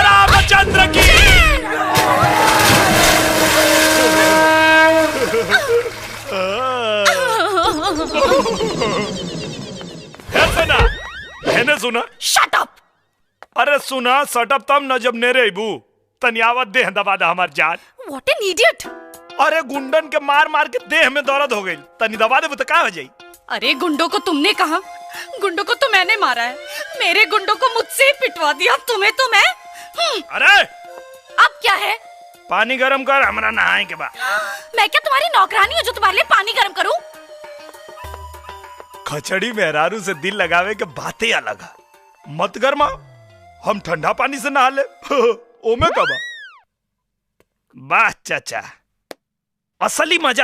रामचंद्र की सुना मैंने सुना शट अप। अरे सुना सटअप तब न जब नेरे बू तनियावत देह दबा दा हमार जान। What an idiot. अरे गुंडन के मार मार के देह में दर्द हो गई तनी दबा दे तो का हो जाई। अरे गुंडों को तुमने कहा, गुंडों को तो मैंने मारा है। मेरे गुंडों को मुझसे ही पिटवा दिया, तुम्हें तो मैं। अरे अब क्या है? पानी गरम कर, हमरा नहाए के बाद। मैं क्या तुम्हारी नौकरानी हूँ जो तुम्हारे लिए पानी गरम करूँ? खचड़ी मेहरारू से दिल लगावे के बातें अलग है। मत गरमा, हम ठंडा पानी से नहा ले। ओमे कबा वाह चाचा, असली मजा